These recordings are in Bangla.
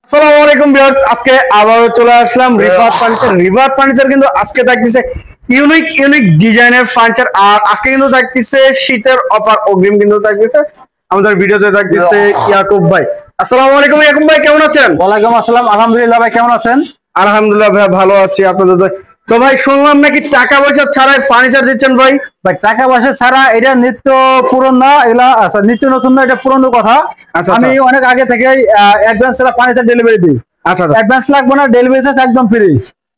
আসসালামু আলাইকুম ভিউয়ার্স, আজকে আবারো চলে আসলাম রিভার ফার্নিচার কিন্তু আজকে থাকতেছে ইউনিক ডিজাইনের ফার্নিচার। আর আজকে কিন্তু থাকতেছে শীতের অফার অগ্রিম কিন্তু থাকতেছে। আমাদের ভিডিওতে থাকতেছে ইয়াকুব ভাই। আসসালামু আলাইকুম ইয়াকুব ভাই, কেমন আছেন? ওয়ালাইকুম আসসালাম, আলহামদুলিল্লাহ। ভাই কেমন আছেন? আলহামদুলিল্লাহ ভাই, ভালো আছি। আপনাদের তো ভাই শুনলাম নাকি টাকা পয়সা ছাড়াই ফার্নিচার দিচ্ছেন ভাই? ভাই টাকা পয়সা ছাড়া এটা নিত্য পুরনো, এগুলা নিত্য নতুন না, এটা পুরনো কথা। আমি অনেক আগে থেকে অ্যাডভান্স ছাড়া ফার্নিচার ডেলিভারি দিই। আচ্ছা, অ্যাডভান্স লাগবে না, ডেলিভারি চার্জ একদম ফ্রি।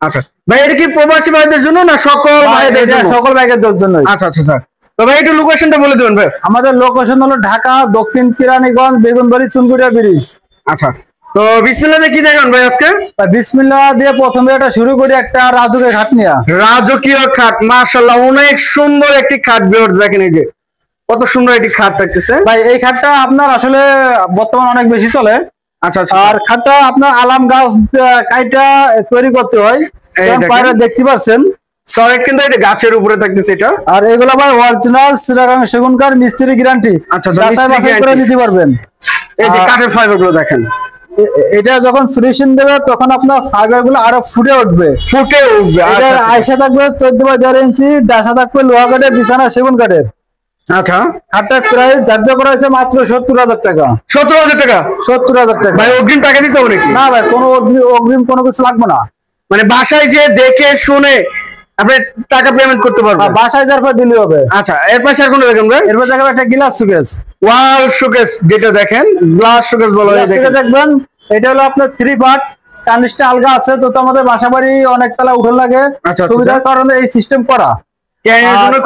আচ্ছা ভাই, এটা কি প্রবাসী ভাইদের জন্য না সকল ভাইদের জন্য? সকল ভাইদের জন্য। আচ্ছা আচ্ছা স্যার, তো ভাই একটু লোকেশনটা বলে দেবেন ভাই। আমাদের লোকেশন হলো ঢাকা দক্ষিণ কেরানীগঞ্জ বেগুনবাড়ি চুনকুটিয়া ব্রিজ। আচ্ছা, তো বিসমিল্লাহ দিয়ে কি দেখেন ভাই আজকে? বিসমিল্লাহ দিয়ে প্রথমে এটা শুরু করি, একটা রাজকীয় খাট নিয়ে। রাজকীয় খাট, মাশাআল্লাহ অনেক সুন্দর একটি খাট। ভিউয়ার্স দেখেন, এই যে কত সুন্দর একটি খাট থাকতেছে ভাই। এই খাটটা আপনার আসলে বর্তমানে অনেক বেশি চলে। আচ্ছা আচ্ছা, আর খাটটা আপনার আলাম গাছ কাইটা তৈরি করতে হয়, বাইরে দেখতে পাচ্ছেন। সরি, কিন্তু এটা গাছের উপরে থাকতেছে এটা। আর এগুলা ভাই অরিজিনাল চিটাগাং সেগুন কাঠ, মিস্ত্রি গ্যারান্টি। আচ্ছা, যাচাই বাছাই করে দিতে পারবেন। এই যে কাঠের ফাইবার গুলো দেখেন, এটা যখন ফিনিশিং দেবে তখন আপনার ফাইবার গুলো আরো ফুটে উঠবে। আচ্ছা, আয়সা থাকবে 14 বাই 1.5 ইঞ্চি, ডাসা থাকবে লোহা কাঠের, বিছানা সেগুন কাঠের। আচ্ছা, খাটটার প্রাইস ধার্য করা হয়েছে মাত্র 70,000 টাকা। 70,000 টাকা? 70,000 টাকা ভাই অগ্রিম টাকা দিতে হবে নাকি? না ভাই, কোনো অগ্রিম কোনো কিছু লাগবে না। মানে বাসায় যে দেখে শুনে আপনি টাকা পেমেন্ট করতে পারবেন? বাসায় যার পর দিলে হবে। আচ্ছা, এর পাশে আর কোন দেখেন ভাই? এর পাশে একটা গ্লাস শোকেস, ওয়াল শোকেস যেটা দেখেন, গ্লাস শোকেস বলা হয়। দেখবেন এটা হলো আপনার 3 পার্ট, কানিসটা আলগা আছে। তো আমাদের বাসা বাড়ি অনেক তালা উঠে লাগে, সুবিধার কারণে এই সিস্টেম করা।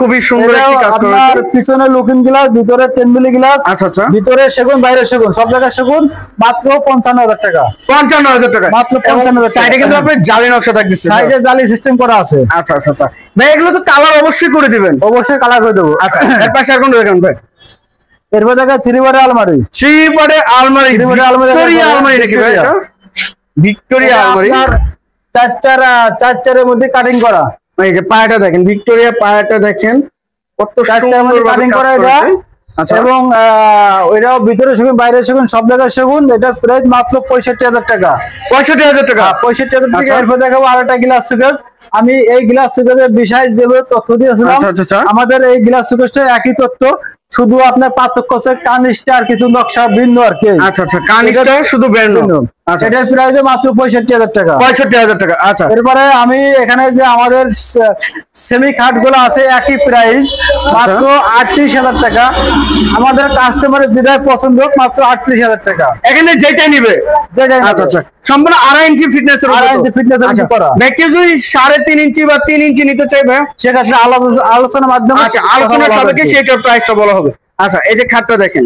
খুবই সুন্দর একটি কাজ করা হয়েছে। পিছনে লুকিং গ্লাস, ভিতরে 10 মিলি গ্লাস। আচ্ছা আচ্ছা, ভিতরে সেগুন, বাইরে সেগুন, সব জায়গায় সেগুন। মাত্র 55,000 টাকা। 55,000 টাকা মাত্র 55,000 টাকা। সাইডে কিন্তু আপনার জালি নকশা থাকতেছে, সাইডে জালি সিস্টেম করা আছে। আচ্ছা আচ্ছা আচ্ছা ভাই, এগুলো তো কালার অবশ্যই করে দিবেন? অবশ্যই কালার করে দেবো। আচ্ছা, এর পাশে আর কোন দেখেন ভাই? এরপর দেখা 3 বারের আলমারি। 3 বারের আলমারি, ভিক্টোরিয়া আলমারি নাকি ভাই? এটা ভিক্টোরিয়া আলমারি, চার চারের মধ্যে কাটিং করা। এই যে পায়াটা দেখেন, ভিক্টোরিয়া পায়াটা দেখেন কত সুন্দর কাটিং করা এটা। এবং ওইটাও ভিতরে সেগুন, বাইরে সেগুন, সব জায়গায় সেগুন। এটা প্রাইস মাত্র 65,000 টাকা। 65,000 টাকা? 65,000 টাকা। এরপর দেখাবো আরেকটা গ্লাস সুকেস। আমি এই গ্লাস সুকেসের বিষয়ে যেভাবে তথ্য দিয়েছিলাম, আমাদের এই গ্লাস সুকেসটা একই তথ্য, শুধু আপনার পার্থক্য হচ্ছে কানিসটা আর কিছু নকশা ভিন্ন আর কি। আচ্ছা আচ্ছা, কানিসটা শুধু ভিন্ন। আচ্ছা, এটার প্রাইস মাত্র 65,000 টাকা। 65,000 টাকা। আচ্ছা, এরপরে আমি এখানে যে আমাদের সেমি খাট গুলো আছে, একই প্রাইস, মাত্র 38,000 টাকা। আমাদের কাস্টমারের যেটা পছন্দ হোক, মাত্র 38,000 টাকা। এখানে যেটাই নিবে আচ্ছা আচ্ছা, সম্পূর্ণ 2.5 ইঞ্চি ফিটনেস করা। কেউ যদি 3.5 ইঞ্চি বা 3 ইঞ্চি নিতে চাইবে, সেক্ষেত্রে আলোচনার মাধ্যমে, আচ্ছা আলোচনার সাপেক্ষে সেটার প্রাইসটা বলা হবে। আচ্ছা, এই যে খাটটা দেখেন,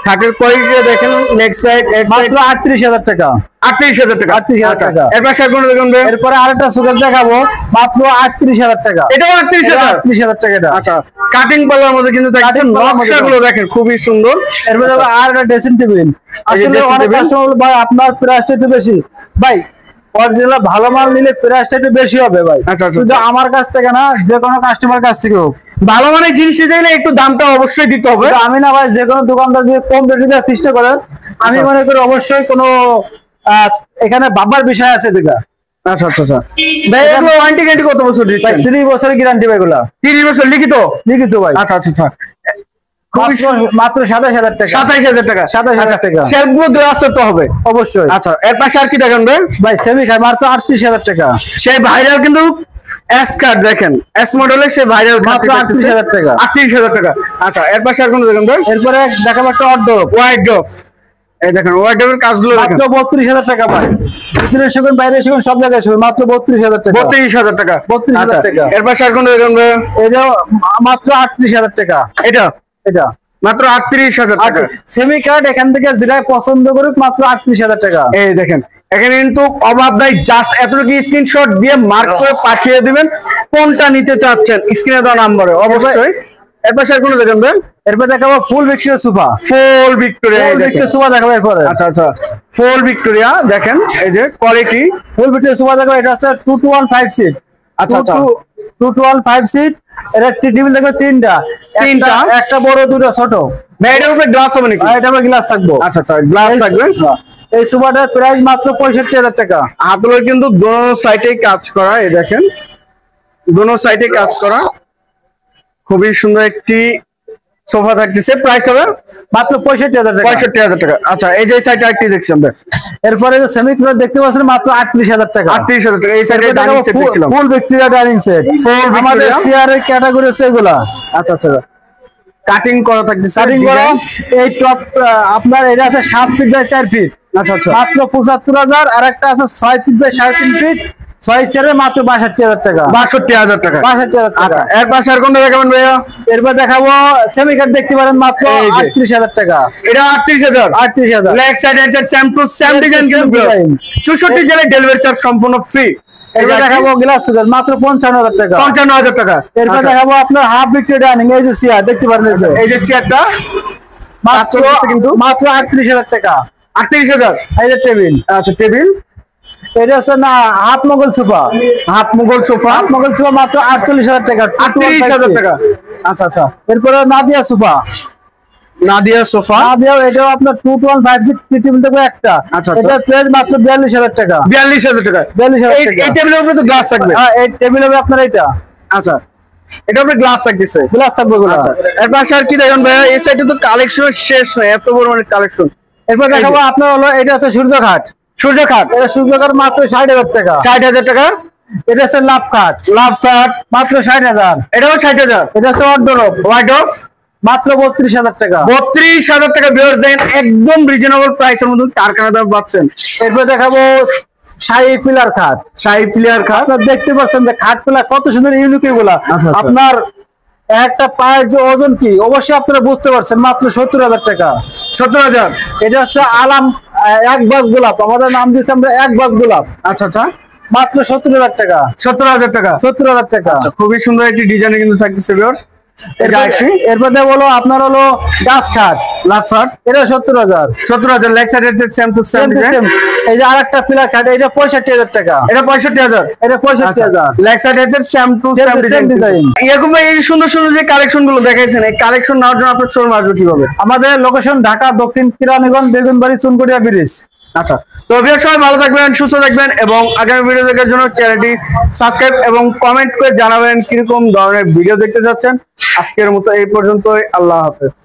খাটের কোয়ালিটি দেখেন, লেগ সাইড মাত্র 38,000 টাকা। 38,000 টাকা। 38,000 টাকা। এরপর স্যার কোন দেখুন, এরপরে আরেকটা সুকেস দেখাবো, মাত্র 38,000 টাকা। এটাও 38,000 টাকা এটা। আচ্ছা, কাটিং পাল্লার মধ্যে কিন্তু দেখেন, নকশাগুলো দেখেন খুবই সুন্দর। এরপরে আর একটা ড্রেসিং টেবিল। আসলে অনেক কাস্টমার বলে, ভাই আপনার প্রাইসটা একটু বেশি। ভাই অরিজিনাল ভালো মাল নিলে প্রাইসটা একটু বেশি হবে ভাই। আচ্ছা, শুধু আমার কাছ থেকে না, যে কোনো কাস্টমার কাছ থেকে হোক, ভালো মানের জিনিস দিলে একটু দামটা অবশ্যই দিতে হবে। আমি না ভাই, যে কোনো দোকানদার যদি কম রেটে দেওয়ার চেষ্টা করে, আমি মনে করি অবশ্যই কোনো এখানে ভাববার বিষয় আছে দেখা। আচ্ছা আচ্ছা আচ্ছা ভাই, এগুলো ওয়ারেন্টি গ্যারান্টি কত বছর দিচ্ছেন? ভাই 30 বছরের গ্যারান্টি ভাই। এগুলা 30 বছর লিখিত ভাই। আচ্ছা আচ্ছা আচ্ছা, মাত্র 27,000 টাকা। 27,000 টাকা। 27,000 টাকা। সেলফগুলো দেওয়া আছে তো হবে অবশ্যই। আচ্ছা, এর পাশে আর কি দেখেন ভাই? ভাই সেমি খাই, মাত্র 38,000 টাকা। সেই ভাইরাল কিন্তু এস কার্ড দেখেন, এস মডেলের সেই ভাইরাল, মাত্র 38,000 টাকা। 38,000 টাকা। আচ্ছা, এর পাশে আর কোন দেখেন ভাই? এরপরে দেখাবো একটা ওয়াইড্রপ। এই দেখেন ওয়াইড্রপের কাজগুলো মাত্র 32,000 টাকা ভাই। ভিতরে সেগুন, বাইরে সেগুন, সব জায়গায় সেগুন, মাত্র 32,000 টাকা। 32,000 টাকা। 32,000 টাকা। এর পাশে আর কোন দেখেন ভাই? এটাও মাত্র 38,000 টাকা। এটা এটা মাত্র 38,000 টাকা। সেমি কার্ড এখান থেকে যেটা পছন্দ করুক, মাত্র 38,000 টাকা। এই দেখেন, এখানে কিন্তু অভাব নাই, জাস্ট এতটুকু স্ক্রিনশট দিয়ে মার্ক করে পাঠিয়ে দিবেন কোনটা নিতে চাচ্ছেন স্ক্রিনে দেওয়া নম্বরে অবশ্যই। এরপর স্যার কোন দেখেন ভাই? এরপর দেখাবো ফুল ভিক্টোরিয়া সোফা। ফুল ভিক্টোরিয়া সোফা দেখাবো এরপরে। আচ্ছা আচ্ছা, ফুল ভিক্টোরিয়া দেখেন, এই যে কোয়ালিটি ফুল ভিক্টোরিয়া সোফা দেখাবো। এটা হচ্ছে 2 to 1 5 সিট। আচ্ছা আচ্ছা, 212 5 সিট। এটা টেবিল দেখো তিনটা, একটা বড় দুটো ছোট। এটার উপরে গ্লাস হবে নাকি? এটা আবার গ্লাস থাকবো। আচ্ছা আচ্ছা, গ্লাস থাকবে। এই সোফাটার প্রাইস মাত্র 65,000 টাকা। হাতলের কিন্তু দোনো সাইডে কাজ করা, এই দেখেন দোনো সাইডে কাজ করা, খুবই সুন্দর একটি সোফা থাকতেছে। প্রাইস হবে মাত্র 65,000 টাকা। 65,000 টাকা। আচ্ছা, এই যে সাইডে আরেকটি দেখছি আমরা। এরপরে যে সেমি কুলার দেখতে পাচ্ছেন মাত্র 38,000 টাকা। 38,000 টাকা। এই সাইডে ডাইনিং সেট দেখছিলাম, ফুল ভিক্টোরিয়া ডাইনিং সেট। আমাদের চেয়ারের ক্যাটাগরি আছে এগুলা। আচ্ছা আচ্ছা, কাটিং করা থাকতেছে, কাটিং করা। এই টপ আপনার এটা আছে 7 ফিট বাই 4 ফিট। আচ্ছা আচ্ছা, মাত্র 75,000। আর একটা আছে 6 ফিট বাই 3.5 ফিট, 6 চেয়ারে মাত্র 62,000 টাকা। 62,000 টাকা। 62,000 টাকা। আচ্ছা, এর পাশে আর কোনটা দেখাবেন ভাইয়া? এরপর দেখাবো সেমি কাট, দেখতে পারেন মাত্র 38,000 টাকা। এটা 38,000। 38,000। লেগ সাইড এর সেম টু সেম ডিজাইন কিন্তু 64 জেলায় ডেলিভারি চার্জ সম্পূর্ণ ফ্রি। এরপর দেখাবো গ্লাস সুগার মাত্র 55,000 টাকা। 55,000 টাকা। এরপর দেখাবো আপনার হাফ ভিক্টোরিয়া ডাইনিং, এই যে চেয়ার দেখতে পারেন, এই যে চেয়ারটা মাত্র 38,000 টাকা। 38,000। এই যে টেবিল। আচ্ছা, টেবিল এটা হচ্ছে না half Mughal sofa. Half Mughal sofa. Half Mughal sofa মাত্র 48,000 টাকা। 38,000 টাকা। আচ্ছা আচ্ছা, এরপরে নাদিয়া সোফা। নাদিয়া সোফা। নাদিয়া এটাও আপনার 212 টেবিল দেখো একটা। আচ্ছা, এটা প্রাইস মাত্র 42,000 টাকা। 42,000 টাকা। 42,000 টাকা। এই টেবিলের উপরে তো গ্লাস থাকবে। হ্যাঁ, এই টেবিল হবে আপনার এটা। আচ্ছা, এটা উপরে গ্লাস থাকতেছে, গ্লাস থাকবে গুলো। এর পাশে আর কি দেখেন ভাইয়া? এই সাইডে তো কালেকশন শেষ নয়, এত বড় মানে কালেকশন। এরপর দেখাবো আপনার হলো এটা হচ্ছে সূর্য খাট। সূর্য খাট। এটা সূর্য খাট মাত্র 60,000 টাকা। 60,000 টাকা। এটা হচ্ছে লাভ খাট। লাভ খাট মাত্র 60,000। এটাও 60,000। এটা হচ্ছে ওয়ার্ডরোব। ওয়ার্ডরোব মাত্র 32,000 টাকা। 32,000 টাকা। ভিউয়ার্স দেন, একদম রিজনেবল প্রাইসের মধ্যে কারখানা দাম পাচ্ছেন। এরপর দেখাবো শাহী পিলার খাট। শাহী পিলার খাট। আপনারা দেখতে পাচ্ছেন যে খাট পিলার কত সুন্দর ইউনিক এগুলা। আপনার একটা পায়ের যে ওজন কি অবশ্যই আপনারা বুঝতে পারছেন। মাত্র 70,000 টাকা। 70,000। এটা হচ্ছে আলাম এক বাস গোলাপ, আমাদের নাম দিয়েছি আমরা এক বাস গোলাপ। আচ্ছা আচ্ছা, মাত্র 70,000 টাকা। 70,000 টাকা। 70,000 টাকা। খুবই সুন্দর একটি ডিজাইন কিন্তু থাকতেছে ভিউয়ার্স। এরপর হলো আপনার হলো গাছ খাট, লাভ খাট। এটা 70,000। 70,000। লেগ সাইড এর সেম টু সেম ডিজাইন। এই যে আরেকটা পিলার খাট, এটা 65,000 টাকা। এটা 65,000। এটা 65,000। লেগ সাইড এর সেম টু সেম ডিজাইন। এরকম এই সুন্দর সুন্দর যে কালেকশন গুলো দেখাইছেন, এই কালেকশন নেওয়ার জন্য আপনার শোরুম আসবে কিভাবে? আমাদের লোকেশন ঢাকা দক্ষিণ কেরানীগঞ্জ বেগুনবাড়ি চুনকুটিয়া ব্রিজ। আচ্ছা, তো ভিউয়ার্স সবাই ভালো থাকবেন, সুস্থ থাকবেন এবং আগামী ভিডিও দেখার জন্য চ্যানেলটি সাবস্ক্রাইব এবং কমেন্ট করে জানাবেন কিরকম ধরনের ভিডিও দেখতে চাচ্ছেন। আজকের মতো এই পর্যন্তই। আল্লাহ হাফেজ।